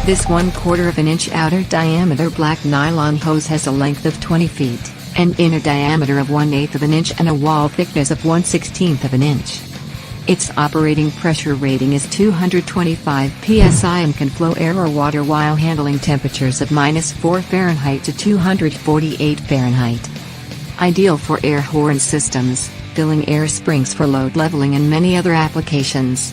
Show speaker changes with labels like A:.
A: This 1/4 inch outer diameter black nylon hose has a length of 20 feet, an inner diameter of 1/8 inch and a wall thickness of 1/16 inch. Its operating pressure rating is 225 psi and can flow air or water while handling temperatures of -4 Fahrenheit to 248 Fahrenheit. Ideal for air horn systems, filling air springs for load leveling and many other applications.